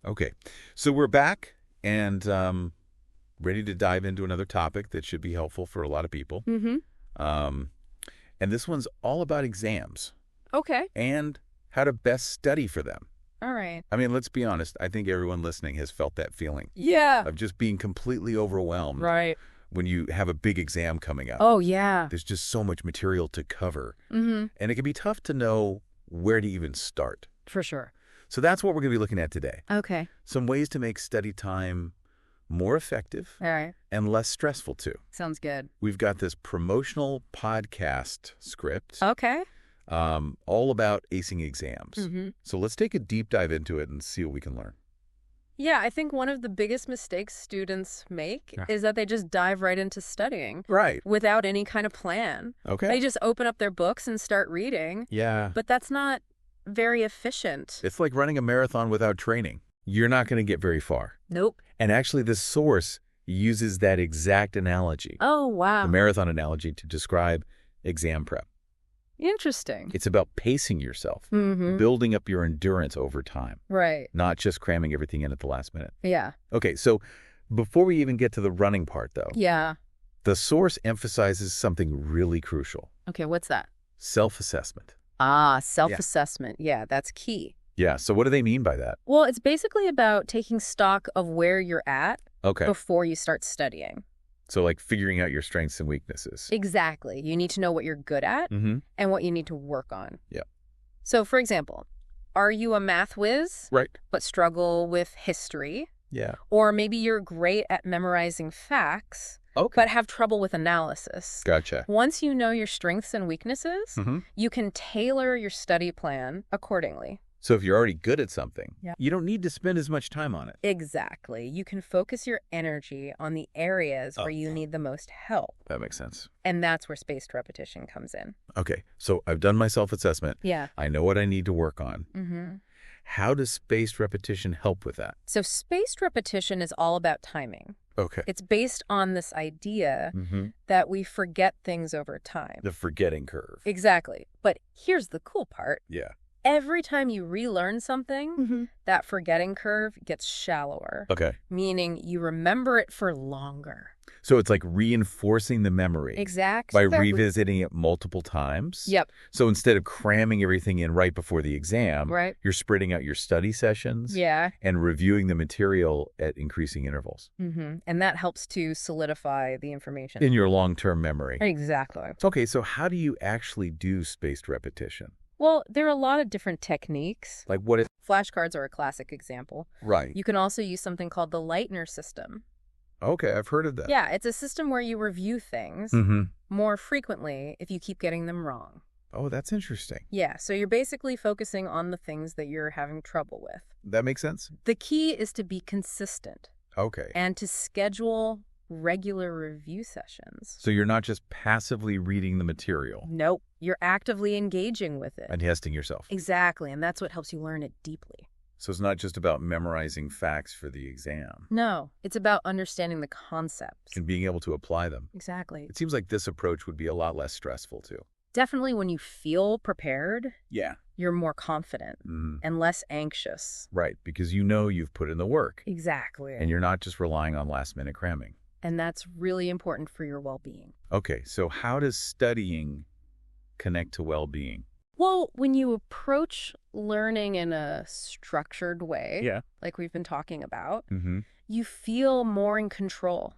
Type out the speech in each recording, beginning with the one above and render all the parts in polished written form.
Okay. So we're back and ready to dive into another topic that should be helpful for a lot of people. Mm-hmm. Um, and this one's all about exams Okay. and how to best study for them. All right. I mean, let's be honest. I think everyone listening has felt that feeling Yeah. of just being completely overwhelmed Right. when you have a big exam coming up. Oh, yeah. There's just so much material to cover. Mm-hmm. And it can be tough to know where to even start. For sure. So that's what we're going to be looking at today. Okay. Some ways to make study time more effective All right. and less stressful, too. Sounds good. We've got this promotional podcast script Okay. all about acing exams. Mm-hmm. So let's take a deep dive into it and see what we can learn. Yeah, I think one of the biggest mistakes students make Yeah. is that they just dive right into studying Right. without any kind of plan. Okay. They just open up their books and start reading, Yeah. but that's not very efficient. It's like running a marathon without training. You're not going to get very far. Nope. And actually, this source uses that exact analogy, Oh, the wow. marathon analogy, to describe exam prep. Interesting. It's about pacing yourself, Mm-hmm. building up your endurance over time, Right. not just cramming everything in at the last minute. Yeah. Okay, so before we even get to the running part, though, Yeah. the source emphasizes something really crucial: Okay, what's that? self-assessment. Ah, self-assessment. Yeah, that's key. Yeah, so what do they mean by that? Well, it's basically about taking stock of where you're at Okay, before you start studying. so like figuring out your strengths and weaknesses. Exactly. You need to know what you're good at Mm-hmm. and what you need to work on. Yeah. So, for example, are you a math whiz Right. but struggle with history? Yeah. Or maybe you're great at memorizing facts Okay. but have trouble with analysis. Gotcha. Once you know your strengths and weaknesses, Mm-hmm. you can tailor your study plan accordingly. So if you're already good at something, Yeah. you don't need to spend as much time on it. Exactly. You can focus your energy on the areas where you need the most help. That makes sense. And that's where spaced repetition comes in. Okay, so I've done my self-assessment. Yeah. I know what I need to work on. Mm-hmm. How does spaced repetition help with that? So spaced repetition is all about timing. Okay. It's based on this idea Mm-hmm. that we forget things over time. The forgetting curve. Exactly. But here's the cool part. Yeah. Every time you relearn something, that forgetting curve gets shallower, Okay. meaning you remember it for longer. So it's like reinforcing the memory Exactly. by revisiting it multiple times. Yep. So instead of cramming everything in right before the exam, Right. you're spreading out your study sessions Yeah. and reviewing the material at increasing intervals Mm-hmm. And that helps to solidify the information. in your long-term memory. Exactly. Okay, so how do you actually do spaced repetition? Well, there are a lot of different techniques. Like what is... Flashcards are a classic example. Right. You can also use something called the Leitner system. Okay, I've heard of that. Yeah, it's a system where you review things Mm-hmm. more frequently if you keep getting them wrong. Oh, that's interesting. Yeah, so you're basically focusing on the things that you're having trouble with. That makes sense? The key is to be consistent Okay. and to schedule regular review sessions. So you're not just passively reading the material Nope, you're actively engaging with it. and testing yourself. Exactly, and that's what helps you learn it deeply. So it's not just about memorizing facts for the exam No, it's about understanding the concepts. and being able to apply them. Exactly. It seems like this approach would be a lot less stressful, too. Definitely when you feel prepared, Yeah. you're more confident and less anxious. Right, because you know you've put in the work Exactly. and you're not just relying on last-minute cramming. And that's really important for your well-being. Okay, so how does studying connect to well-being? Well, when you approach learning in a structured way, Yeah. like we've been talking about, Mm-hmm. you feel more in control.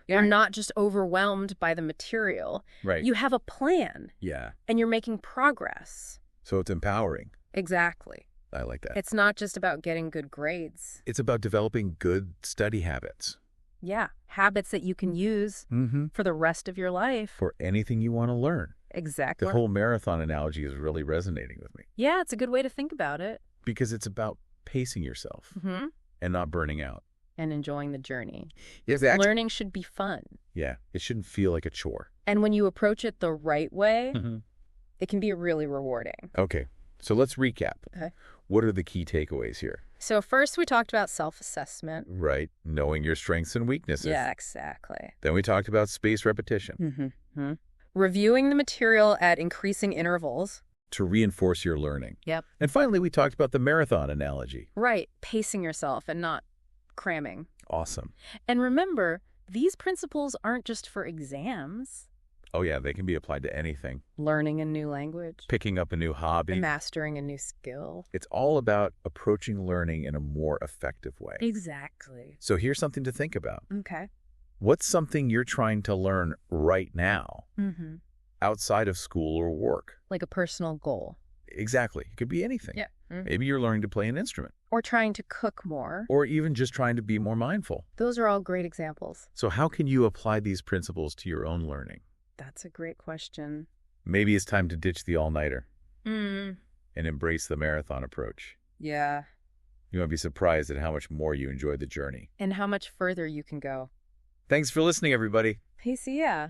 You're not just overwhelmed by the material. Right. You have a plan Yeah. and you're making progress. So it's empowering. Exactly. I like that. It's not just about getting good grades. It's about developing good study habits. Yeah, habits that you can use Mm-hmm. for the rest of your life. For anything you want to learn. Exactly. The whole marathon analogy is really resonating with me Yeah, it's a good way to think about it. because it's about pacing yourself Mm-hmm. and not burning out. And enjoying the journey. Exactly. Learning should be fun. Yeah, it shouldn't feel like a chore. And when you approach it the right way, Mm-hmm. it can be really rewarding. Okay, so let's recap. Okay. What are the key takeaways here? So first we talked about self-assessment. Right, knowing your strengths and weaknesses. Yeah, exactly. Then we talked about spaced repetition. Mm-hmm. Reviewing the material at increasing intervals. to reinforce your learning. Yep. And finally, we talked about the marathon analogy. Right. Pacing yourself and not cramming. Awesome. And remember, these principles aren't just for exams. Oh, yeah, they can be applied to anything. Learning a new language. Picking up a new hobby. Mastering a new skill. It's all about approaching learning in a more effective way. Exactly. So here's something to think about. Okay. What's something you're trying to learn right now Mm-hmm. outside of school or work? Like a personal goal. Exactly. It could be anything. Yeah. Mm-hmm. Maybe you're learning to play an instrument, Or trying to cook more. or even just trying to be more mindful. Those are all great examples. So how can you apply these principles to your own learning? That's a great question. Maybe it's time to ditch the all-nighter Mm. and embrace the marathon approach. Yeah. You might be surprised at how much more you enjoy the journey. And how much further you can go. Thanks for listening, everybody. Hey, see ya.